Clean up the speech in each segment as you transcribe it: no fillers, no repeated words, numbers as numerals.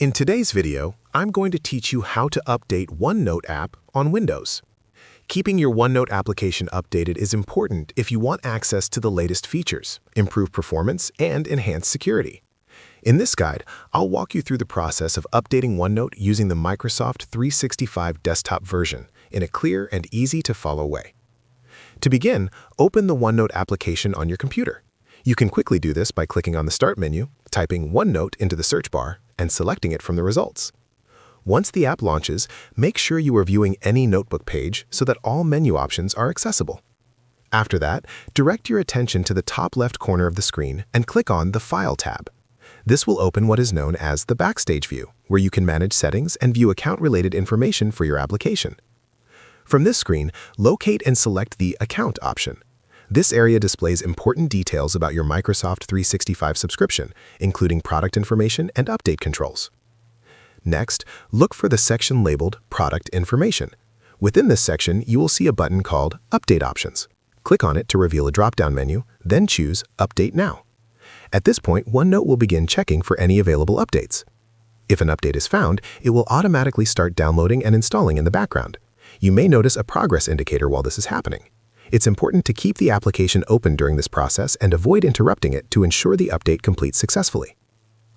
In today's video, I'm going to teach you how to update OneNote app on Windows. Keeping your OneNote application updated is important if you want access to the latest features, improve performance, and enhance security. In this guide, I'll walk you through the process of updating OneNote using the Microsoft 365 desktop version in a clear and easy-to-follow way. To begin, open the OneNote application on your computer. You can quickly do this by clicking on the Start menu, typing OneNote into the search bar, and selecting it from the results. Once the app launches, make sure you are viewing any notebook page so that all menu options are accessible. After that, direct your attention to the top left corner of the screen and click on the File tab. This will open what is known as the Backstage view, where you can manage settings and view account-related information for your application. From this screen, locate and select the Account option. This area displays important details about your Microsoft 365 subscription, including product information and update controls. Next, look for the section labeled Product Information. Within this section, you will see a button called Update Options. Click on it to reveal a drop-down menu, then choose Update Now. At this point, OneNote will begin checking for any available updates. If an update is found, it will automatically start downloading and installing in the background. You may notice a progress indicator while this is happening. It's important to keep the application open during this process and avoid interrupting it to ensure the update completes successfully.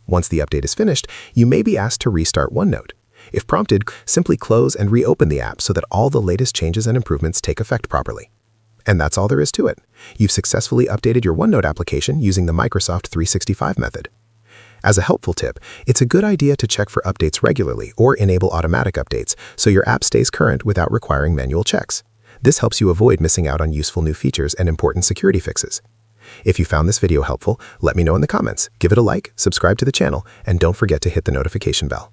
Once the update is finished, you may be asked to restart OneNote. If prompted, simply close and reopen the app so that all the latest changes and improvements take effect properly. And that's all there is to it. You've successfully updated your OneNote application using the Microsoft 365 method. As a helpful tip, it's a good idea to check for updates regularly or enable automatic updates so your app stays current without requiring manual checks. This helps you avoid missing out on useful new features and important security fixes. If you found this video helpful, let me know in the comments. Give it a like, subscribe to the channel, and don't forget to hit the notification bell.